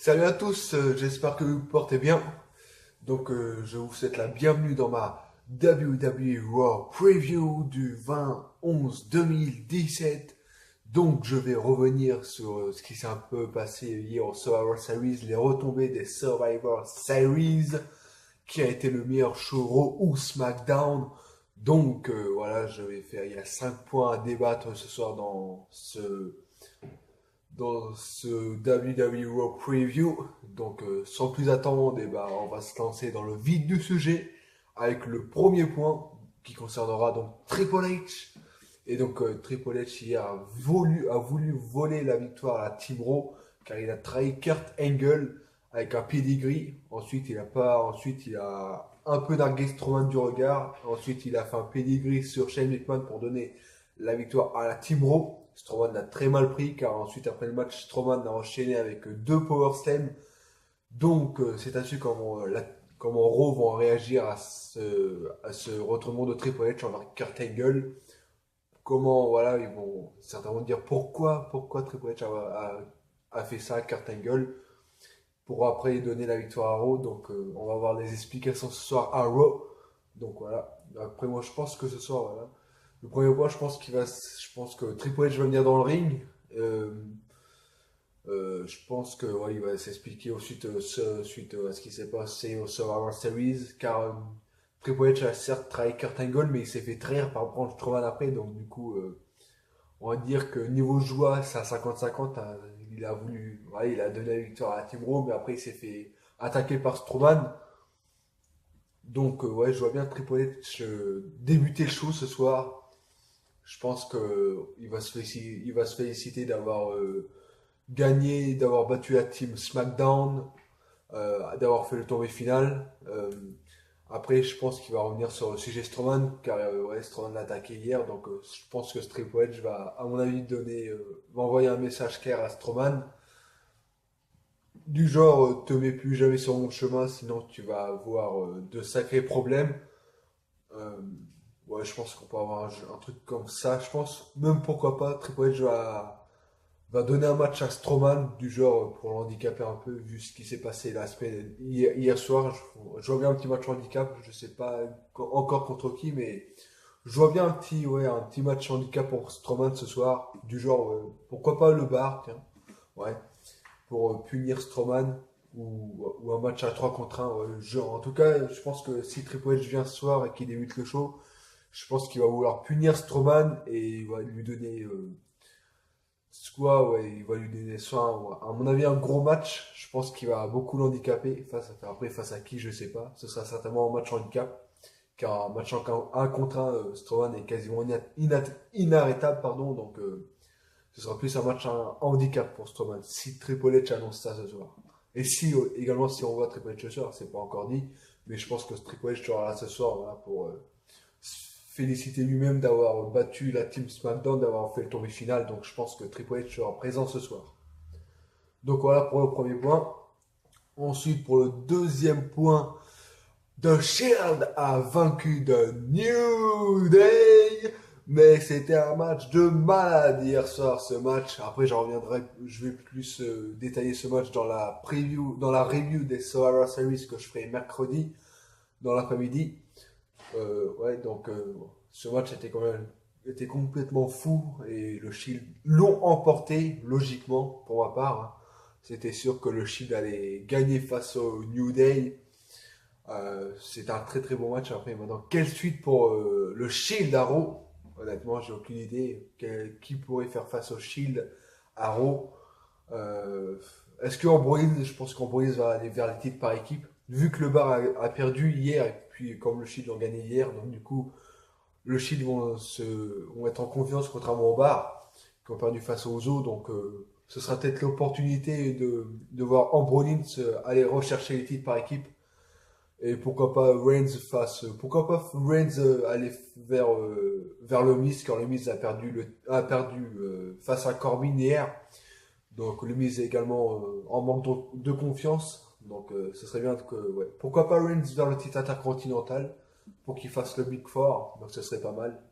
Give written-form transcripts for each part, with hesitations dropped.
Salut à tous, j'espère que vous vous portez bien. Je vous souhaite la bienvenue dans ma WWE Raw Preview du 20-11-2017. Donc, je vais revenir sur ce qui s'est un peu passé hier au Survivor Series, les retombées des Survivor Series, qui a été le meilleur show Raw ou SmackDown. Voilà, il y a 5 points à débattre ce soir dans ce WWE Raw Preview. Sans plus attendre, on va se lancer dans le vif du sujet avec le premier point qui concernera donc Triple H. Triple H hier a voulu voler la victoire à la Team Raw car il a trahi Kurt Angle avec un pedigree. Ensuite il a un peu nargué Strowman du regard. Ensuite il a fait un pedigree sur Shane McMahon pour donner la victoire à la Team Raw. Strowman l'a très mal pris car ensuite après le match Strowman a enchaîné avec deux power slams. C'est ainsi comment Raw vont réagir à ce retournement de Triple H envers Kurt Angle. Comment voilà ils vont certainement dire pourquoi Triple H a fait ça à Kurt Angle pour après donner la victoire à Raw. On va avoir les explications ce soir à Raw. Donc voilà. Après moi je pense que ce soir voilà. Le premier point, je pense que Triple H va venir dans le ring. Euh, je pense que ouais, il va s'expliquer suite à ce qui s'est passé au Survivor Series, car Triple H a certes trahi Kurt Angle, mais il s'est fait trahir par Braun Strowman après. On va dire que niveau joie, c'est à 50-50. Hein. Il a donné la victoire à la Team Raw, mais après il s'est fait attaquer par Strowman. Ouais, je vois bien Triple H débuter le show ce soir. Je pense que il va se féliciter d'avoir gagné, d'avoir battu la team SmackDown, d'avoir fait le tournoi final. Après, je pense qu'il va revenir sur le sujet Strowman, car ouais, Strowman l'a attaqué hier, je pense que Triple H va, à mon avis, va envoyer un message clair à Strowman, du genre, te mets plus jamais sur mon chemin, sinon tu vas avoir de sacrés problèmes. Euh, ouais, je pense qu'on peut avoir un truc comme ça. Je pense même pourquoi pas Triple H va donner un match à Strowman du genre pour l'handicaper un peu vu ce qui s'est passé hier soir. Je vois bien un petit match handicap. Je sais pas encore contre qui, mais je vois bien un petit match handicap pour Strowman ce soir du genre pourquoi pas le bar, tiens, ouais, pour punir Strowman ou un match à 3 contre 1. En tout cas, je pense que si Triple H vient ce soir et qu'il débute le show, je pense qu'il va vouloir punir Strowman et il va lui donner ouais, il va lui donner soit, à mon avis, un gros match. Je pense qu'il va beaucoup l'handicaper. Après, face à qui, je sais pas. Ce sera certainement un match handicap. Car un match en 1 contre 1, Strowman est quasiment inarrêtable, pardon. Ce sera plus un match en handicap pour Strowman. Si Triple H annonce ça ce soir. Et si, également, si on voit Triple H ce soir, c'est pas encore dit. Mais je pense que Triple H sera là ce soir, voilà, pour féliciter lui-même d'avoir battu la team SmackDown, d'avoir fait le tournoi final. Donc je pense que Triple H sera présent ce soir. Donc voilà pour le premier point. Ensuite, pour le deuxième point, The Shield a vaincu The New Day. Mais c'était un match de malade hier soir, ce match. Après, je vais plus détailler ce match dans la review des Survivor Series que je ferai mercredi, dans l'après-midi. Ce match était complètement fou et le Shield l'ont emporté logiquement pour ma part. Hein. C'était sûr que le Shield allait gagner face au New Day. C'était un très très bon match. Après, maintenant, quelle suite pour le Shield à Raw? Honnêtement, j'ai aucune idée qui pourrait faire face au Shield à Raw. Est-ce que Ambrose, je pense qu'Ambrose va aller vers les titres par équipe, vu que le Bar a perdu hier, et puis comme le Shield ont gagné hier, donc du coup, le Shield vont être en confiance contrairement au Bar, qui ont perdu face aux Usos, ce sera peut-être l'opportunité de voir Ambrose aller rechercher les titres par équipe, et pourquoi pas Reigns aller vers le Miz, car le Miz a perdu face à Corbin hier. Donc le Miz est également en manque de confiance. Ce serait bien que ouais. Pourquoi pas Reigns vers le titre intercontinental pour qu'il fasse le Big Four. Donc ce serait pas mal.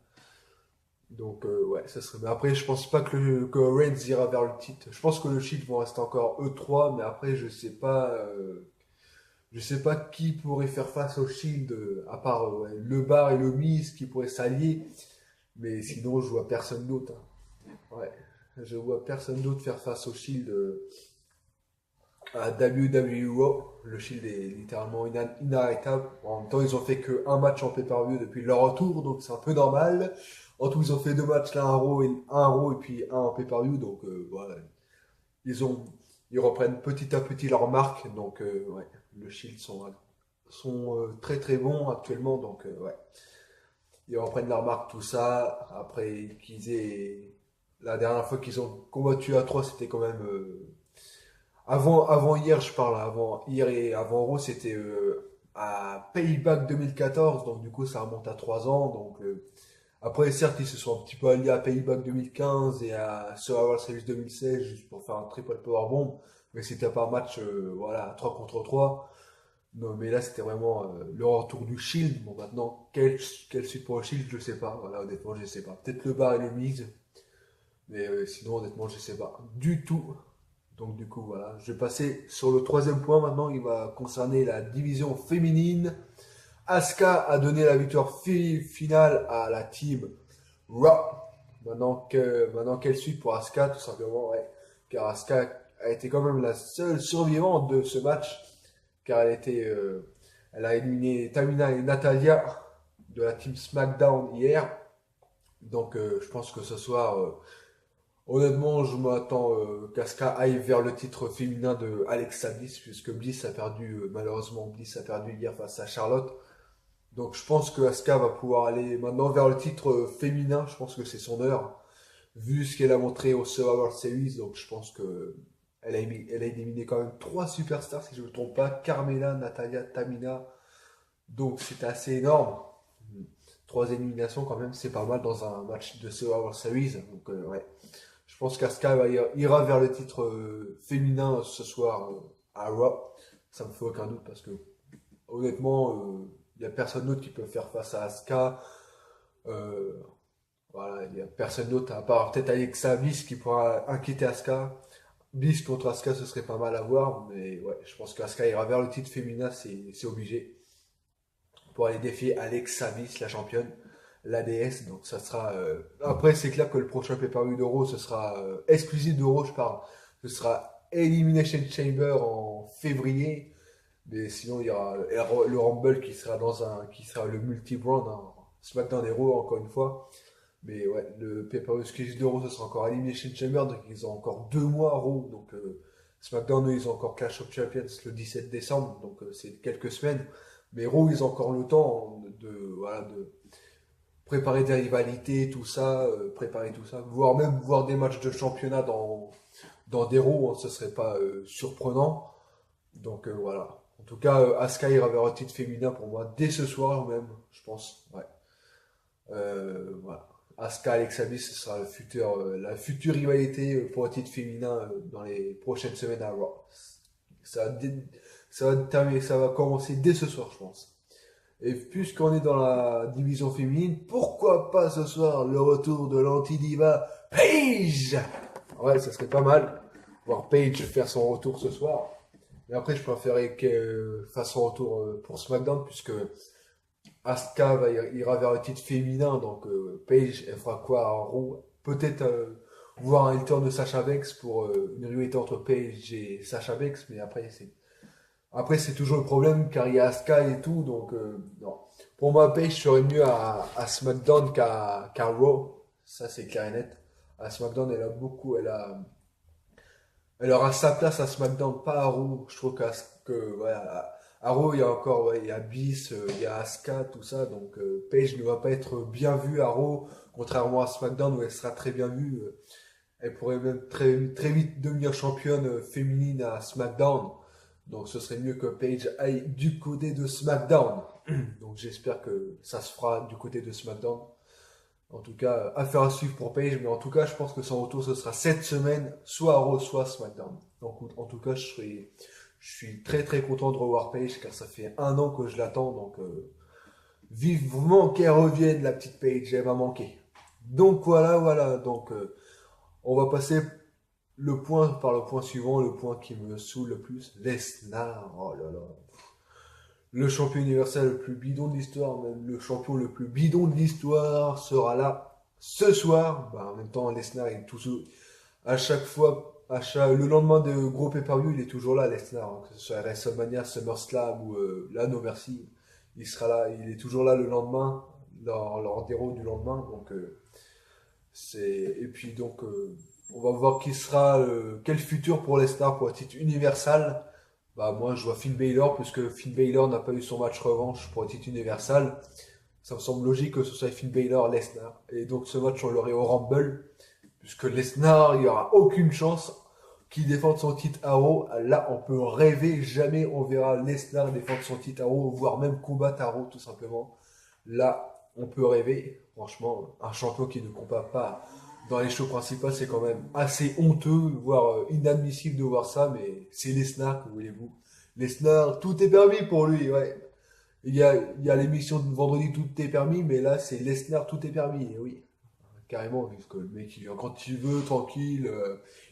Donc ouais, ça serait. Mais après, je pense pas que Reigns ira vers le titre. Je pense que le Shield vont rester encore eux trois, mais après, je sais pas qui pourrait faire face au Shield à part ouais, le Bar et le Miz qui pourraient s'allier. Mais sinon, je vois personne d'autre, hein. Ouais, je vois personne d'autre faire face au Shield à WWE. Le Shield est littéralement inarrêtable. En même temps, ils ont fait que un match en pay-per-view depuis leur retour, donc c'est un peu normal. En tout, ils ont fait deux matchs, là un Raw et puis un en pay-per-view, donc voilà. Ils ont, ils reprennent petit à petit leur marque, donc ouais, le Shield sont très très bons actuellement, donc ouais. Ils reprennent leur marque, tout ça. Après qu'ils aient. La dernière fois qu'ils ont combattu à 3 c'était quand même. Avant hier, je parle, avant hier et avant Raw, c'était à Payback 2014, donc du coup ça remonte à 3 ans. Donc, après, certes, ils se sont un petit peu alliés à Payback 2015 et à Survivor Series 2016 juste pour faire un triple powerbomb, mais c'était pas un match voilà, 3 contre 3. Non, mais là, c'était vraiment le retour du Shield. Bon, maintenant, quelle suite pour le Shield, je sais pas. Voilà, honnêtement, je sais pas. Peut-être le Bar et le Miz, mais sinon, honnêtement, je sais pas du tout. Donc, du coup, voilà. Je vais passer sur le troisième point maintenant. Il va concerner la division féminine. Asuka a donné la victoire finale à la team Raw. Maintenant, quelle suite pour Asuka, tout simplement, ouais. Car Asuka a été quand même la seule survivante de ce match car elle a éliminé Tamina et Natalia de la team SmackDown hier. Donc je pense que ce soir, honnêtement, je m'attends qu'Asuka aille vers le titre féminin de Alexa Bliss, puisque Bliss a perdu, malheureusement, Bliss a perdu hier face à Charlotte. Donc je pense que Asuka va pouvoir aller maintenant vers le titre féminin. Je pense que c'est son heure, vu ce qu'elle a montré au Survivor Series. Donc je pense que elle a éliminé quand même trois superstars, si je ne me trompe pas. Carmella, Natalia, Tamina. Donc c'est assez énorme. Trois éliminations quand même, c'est pas mal dans un match de Survivor Series. Donc ouais, je pense qu'Asuka ira vers le titre féminin ce soir à Raw. Ça me fait aucun doute parce que honnêtement, il n'y a personne d'autre qui peut faire face à Asuka. Euh, voilà, il n'y a personne d'autre à part peut-être Alexa Bliss qui pourra inquiéter Asuka. Bliss contre Asuka, ce serait pas mal à voir, mais ouais, je pense qu'Asuka ira vers le titre féminin, c'est obligé. Pour aller défier Alexa Bliss, la championne, la déesse. Donc ça sera. Après, c'est clair que le prochain pay-per-view d'Euro, ce sera exclusif d'Euro, je parle. Ce sera Elimination Chamber en février. Mais sinon, il y aura le Rumble qui sera le multi-brand, hein. SmackDown Hero, encore une fois. Mais ouais, le pay-per-view exclusif d'Euro, ce sera encore Elimination Chamber, donc ils ont encore 2 mois Raw. Donc SmackDown, eux, ils ont encore Clash of Champions le 17 décembre, donc c'est quelques semaines. Mais Raw, ils ont encore le temps voilà, de préparer des rivalités, tout ça, préparer tout ça, voire même voir des matchs de championnat dans des Raw, hein, ce serait pas surprenant. Donc voilà. En tout cas, Asuka ira vers un titre féminin pour moi dès ce soir même, je pense. Ouais. Voilà. Asuka Alexa Bliss, ce sera la future rivalité pour un titre féminin dans les prochaines semaines à Raw. Ça va, ça va commencer dès ce soir, je pense. Et puisqu'on est dans la division féminine, pourquoi pas ce soir le retour de l'anti-diva Paige. Ouais, ça serait pas mal. Voir Paige faire son retour ce soir. Mais après, je préférais qu'elle fasse son retour pour SmackDown, puisque Asuka ira vers le titre féminin, donc Paige, elle fera quoi en Raw? Peut-être voir un return de Sasha Banks pour une rivalité entre Paige et Sasha Banks, mais après c'est toujours le problème car il y a Asuka et tout, donc non. Pour moi, Paige serait mieux à SmackDown qu'à Raw, ça c'est clair et net. À SmackDown, elle aura sa place à SmackDown, pas à Raw. Je trouve ouais, à Raw, il y a encore, ouais, il y a Bliss, il y a Asuka, tout ça. Donc, Paige ne va pas être bien vue à Raw, contrairement à SmackDown où elle sera très bien vue. Elle pourrait même très vite devenir championne féminine à SmackDown. Donc, ce serait mieux que Paige aille du côté de SmackDown. Donc, j'espère que ça se fera du côté de SmackDown. En tout cas, affaire à suivre pour Paige, mais en tout cas, je pense que son retour, ce sera cette semaine, soit à Raw, soit à SmackDown. Donc, en tout cas, je suis très très content de revoir Paige, car ça fait 1 an que je l'attends, donc vivement qu'elle revienne, la petite Paige, elle m'a manqué. Donc voilà. Donc on va passer le point par le point suivant, le point qui me saoule le plus. Lesnar, oh là là. Le champion universel le plus bidon de l'histoire, même le champion le plus bidon de l'histoire sera là ce soir. Bah, en même temps, Lesnar est toujours à chaque fois, le lendemain de gros pay-per-view, il est toujours là, Lesnar, hein, que ce soit à WrestleMania, SummerSlam ou là, No Mercy. Il sera là, il est toujours là le lendemain, lors des Raw du lendemain. Donc, et puis donc, on va voir qui sera, quel futur pour Lesnar pour le titre universal. Bah, moi, je vois Finn Balor, puisque Finn Balor n'a pas eu son match revanche pour le titre universal. Ça me semble logique que ce soit Finn Balor, Lesnar. Et donc, ce match, on l'aurait au Rumble. Puisque Lesnar, il n'y aura aucune chance qu'il défende son titre à Raw. Là, on peut rêver, jamais on verra Lesnar défendre son titre à Raw, voire même combattre à Raw, tout simplement. Là, on peut rêver. Franchement, un champion qui ne combat pas dans les shows principaux, c'est quand même assez honteux, voire inadmissible de voir ça, mais c'est Lesnar, que voulez-vous. Lesnar, tout est permis pour lui, ouais. Il y a l'émission de vendredi, tout est permis, mais là, c'est Lesnar, tout est permis, oui. Carrément, parce que le mec, il vient quand il veut, tranquille,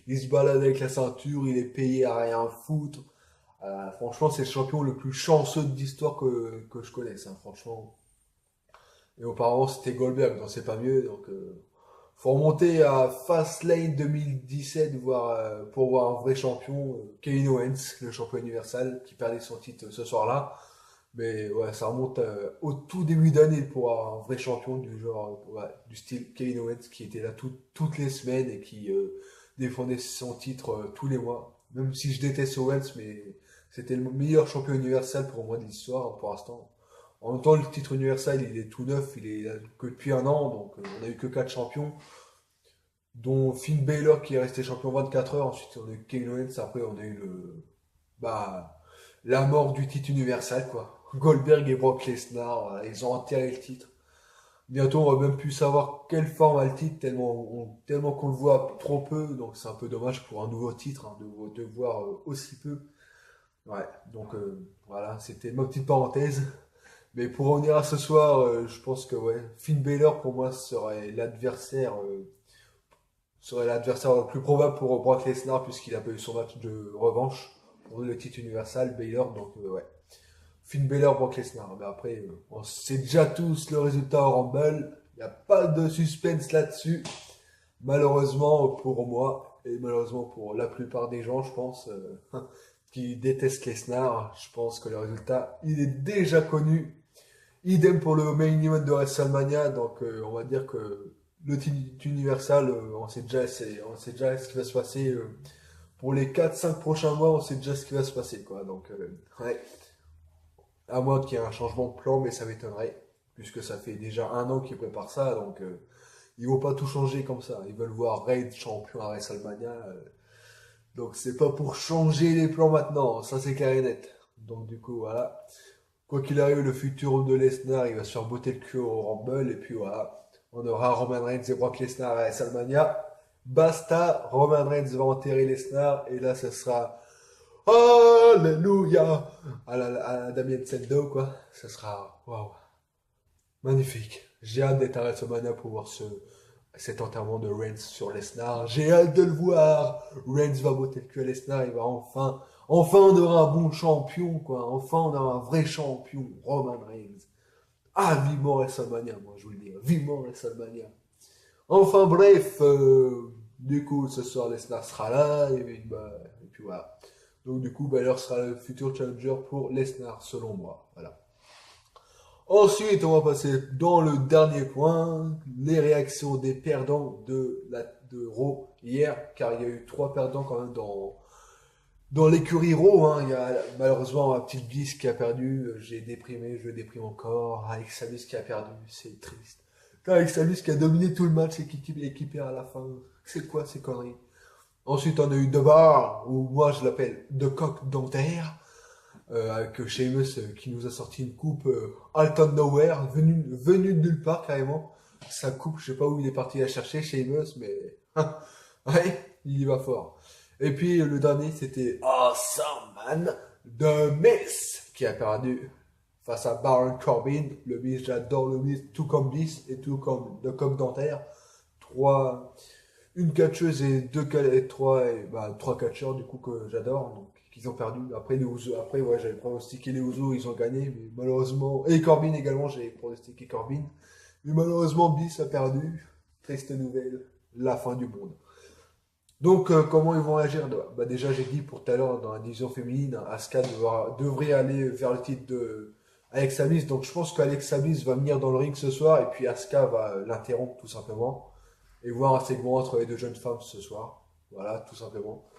il se balade avec la ceinture, il est payé à rien foutre. Franchement, c'est le champion le plus chanceux de l'histoire que je connaisse, hein, franchement. Et auparavant, c'était Goldberg, donc c'est pas mieux. Donc, faut remonter à Fastlane 2017 pour voir un vrai champion, Kevin Owens, le champion universal, qui perdait son titre ce soir-là. Mais ouais, ça remonte au tout début d'année pour un vrai champion du genre, ouais, du style Kevin Owens qui était là toutes les semaines et qui défendait son titre tous les mois. Même si je déteste Owens, mais c'était le meilleur champion universel pour moi de l'histoire pour l'instant. En même temps, le titre universel, il est tout neuf, il est là que depuis un an, donc on a eu que 4 champions, dont Finn Balor qui est resté champion 24 heures. Ensuite, on a eu Kevin Owens, après on a eu bah, la mort du titre universel, quoi. Goldberg et Brock Lesnar, voilà, ils ont enterré le titre. Bientôt, on va même plus savoir quelle forme a le titre, tellement qu'on le voit trop peu, donc c'est un peu dommage pour un nouveau titre, hein, de voir aussi peu. Ouais, donc voilà, c'était ma petite parenthèse. Mais pour revenir à ce soir, je pense que ouais, Finn Balor pour moi serait l'adversaire le plus probable pour Brock Lesnar puisqu'il a pas eu son match de revanche pour le titre universal Balor, donc ouais. Finn Balor, Brock Lesnar. Mais après, on sait déjà tous le résultat au Rumble. Il n'y a pas de suspense là-dessus. Malheureusement pour moi, et malheureusement pour la plupart des gens, je pense, qui détestent Lesnar, je pense que le résultat, il est déjà connu. Idem pour le main event de WrestleMania. Donc, on va dire que le titre universal, on sait déjà ce qui va se passer. Pour les 4-5 prochains mois, on sait déjà ce qui va se passer, quoi. Donc, ouais. À moins qu'il y ait un changement de plan, mais ça m'étonnerait, puisque ça fait déjà un an qu'ils préparent ça, donc ils vont pas tout changer comme ça. Ils veulent voir Reigns champion à WrestleMania, donc c'est pas pour changer les plans maintenant, ça c'est clair et net. Donc du coup, voilà. Quoi qu'il arrive, le futur de Lesnar, il va se faire botter le cul au Rumble, et puis voilà. On aura Roman Reigns et Brock Lesnar à WrestleMania. Basta, Roman Reigns va enterrer Lesnar, et là, ça sera Alléluia à la Damien Sandow, quoi. Ça sera waouh, magnifique. J'ai hâte d'être à WrestleMania pour voir cet enterrement de Reigns sur Lesnar. J'ai hâte de le voir. Reigns va botter le cul à Lesnar. Il va enfin on aura un bon champion, quoi. Enfin on aura un vrai champion, Roman Reigns. Ah, vivement WrestleMania, moi je vous le dis. Vivement WrestleMania. Enfin bref, du coup ce soir Lesnar sera là et puis voilà. Donc du coup, Balor sera le futur challenger pour Lesnar, selon moi. Voilà. Ensuite, on va passer dans le dernier point, les réactions des perdants de Raw hier, car il y a eu 3 perdants quand même dans l'écurie Raw. Hein. Il y a malheureusement un petit Bliss qui a perdu, j'ai déprimé, je déprime encore. Alex Samus qui a perdu, c'est triste. Alex Samus qui a dominé tout le match et qui équipé à la fin. C'est quoi ces conneries? Ensuite, on a eu The Bar, ou moi je l'appelle The Coq Dentaire, avec Sheamus qui nous a sorti une coupe out of nowhere, venue de nulle part carrément. Sa coupe, je sais pas où il est parti la chercher, Sheamus, mais ouais, il y va fort. Et puis le dernier, c'était Awesome Man, The Miz, qui a perdu face à Baron Corbin. Le Miz, j'adore le Miz, tout comme Bliss et tout comme The Coq Dentaire. une catcheuse et trois catcheurs du coup que j'adore, donc qu'ils ont perdu. Après les Usos, après ouais, j'avais pronostiqué les Usos, ils ont gagné, mais malheureusement, et Corbin également, j'avais pronostiqué Corbin, mais malheureusement Bliss a perdu. Triste nouvelle, la fin du monde. Donc comment ils vont réagir? Bah déjà j'ai dit pour tout à l'heure dans la division féminine, Asuka devrait aller vers le titre de Alexa Bliss, donc je pense qu'Alexa Bliss va venir dans le ring ce soir et puis Asuka va l'interrompre tout simplement et voir un segment entre les deux jeunes femmes ce soir. Voilà, tout simplement.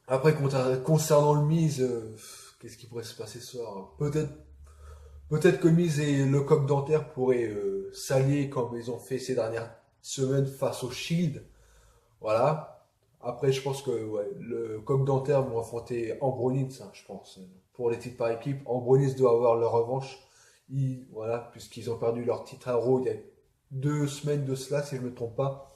Après, concernant le Miz, qu'est-ce qui pourrait se passer ce soir? Peut-être que Miz et le coq dentaire pourraient s'allier comme ils ont fait ces dernières semaines face au Shield. Voilà. Après, je pense que ouais, le coq dentaire vont affronter Ambronins, hein, je pense. Pour les titres par équipe, Ambronins doit avoir leur revanche. Voilà, puisqu'ils ont perdu leur titre à Raw il y a 2 semaines de cela, si je ne me trompe pas.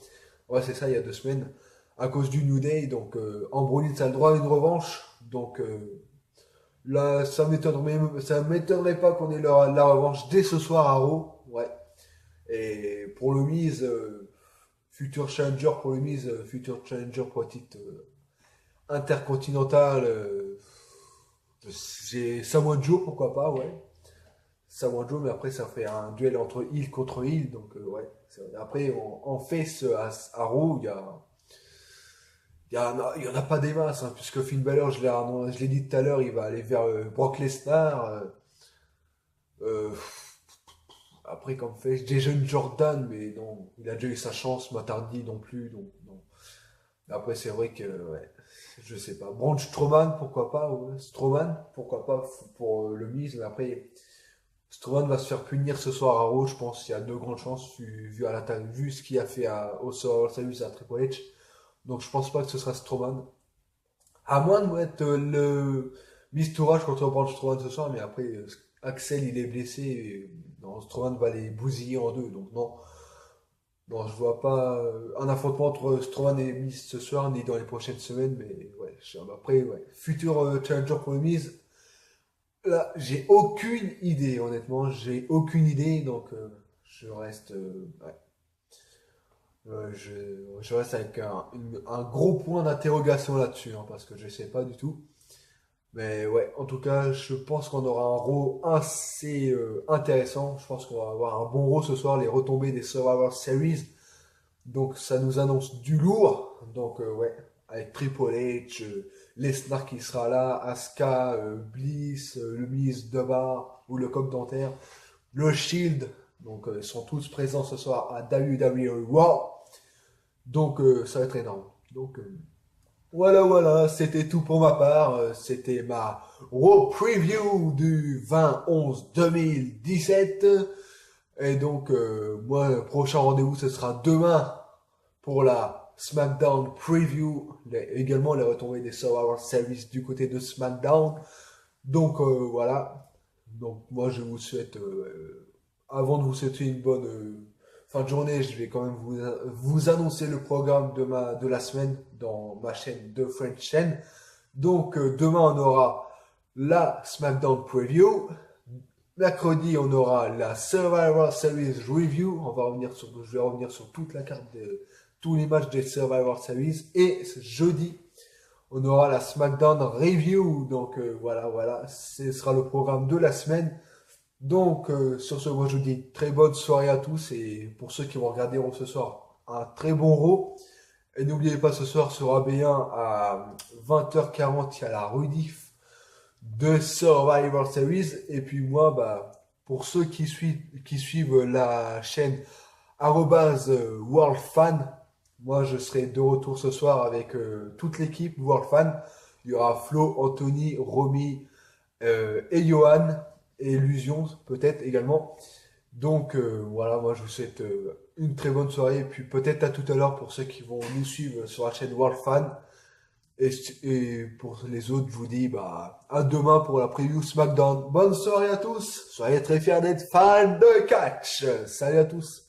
Ouais, c'est ça, il y a 2 semaines. À cause du New Day, donc Ambronins a le droit à une revanche. Donc là, ça m'étonnerait pas qu'on ait la revanche dès ce soir à Raw. Ouais. Et pour le Miz, futur challenger pour le Miz, futur challenger pour le titre intercontinental. J'ai Samoa Joe, pourquoi pas, ouais. Samoa Joe, mais après ça fait un duel entre heel contre heel, donc ouais. Après, en face à Raw, il y en a pas des masses, hein, puisque Finn Balor, je l'ai dit tout à l'heure, il va aller vers Brock Lesnar. Euh, Après, comme fait, Jason Jordan, mais non, il a déjà eu sa chance, Matardi non plus, donc non. Après, c'est vrai que, ouais, je sais pas. Braun Strowman, pourquoi pas, ouais. Strowman, pourquoi pas pour le Miz, mais après, Strowman va se faire punir ce soir à Raw, je pense, il y a de grandes chances, vu ce qu'il a fait au Survivor Series à Triple H. Donc, je pense pas que ce sera Strowman. À moins de mettre le Miz Tourage contre Braun Strowman ce soir, mais après, Axel, il est blessé, et, non, Strowman va les bousiller en deux, donc non. Non, je vois pas un affrontement entre Strowman et Miz ce soir, ni dans les prochaines semaines, mais ouais, après, ouais. Futur challenger pour le Miz, là, j'ai aucune idée, honnêtement, j'ai aucune idée, donc je reste, ouais. Je reste avec un gros point d'interrogation là-dessus, hein, parce que je sais pas du tout. Mais ouais, en tout cas, je pense qu'on aura un Raw assez intéressant. Je pense qu'on va avoir un bon Raw ce soir, les retombées des Survivor Series. Donc ça nous annonce du lourd. Donc ouais, avec Triple H, Lesnar qui sera là, Asuka, Bliss, le Miz, Debar ou le Coq Dentaire, le Shield. Donc ils sont tous présents ce soir à WWE Raw. Donc ça va être énorme. Donc voilà, c'était tout pour ma part. C'était ma Raw Preview du 20-11-2017. Et donc, moi, le prochain rendez-vous, ce sera demain pour la SmackDown Preview. Également, les retombées des Survivor Series du côté de SmackDown. Donc, voilà. Donc, moi, je vous souhaite, avant de vous souhaiter une bonne fin de journée, je vais quand même vous annoncer le programme de la semaine dans ma chaîne de French Chain. Donc, demain, on aura la SmackDown Preview. Mercredi, on aura la Survivor Series Review. Je vais revenir sur toute la carte de tous les matchs des Survivor Series. Et jeudi, on aura la SmackDown Review. Donc voilà, ce sera le programme de la semaine. Donc sur ce, moi je vous dis très bonne soirée à tous. Et pour ceux qui vont regarder ce soir, un très bon Raw. Et n'oubliez pas, ce soir sur AB1 à 20h40, il y a la rediff de Survivor Series. Et puis moi, bah, pour ceux qui suivent la chaîne @WorldFan, moi je serai de retour ce soir avec toute l'équipe WorldFan. Il y aura Flo, Anthony, Romy et Johan et Illusion peut-être également. Donc voilà, moi je vous souhaite une très bonne soirée et puis peut-être à tout à l'heure pour ceux qui vont nous suivre sur la chaîne WorldFan. Et pour les autres, je vous dis bah, à demain pour la preview SmackDown. Bonne soirée à tous. Soyez très fiers d'être fans de catch. Salut à tous.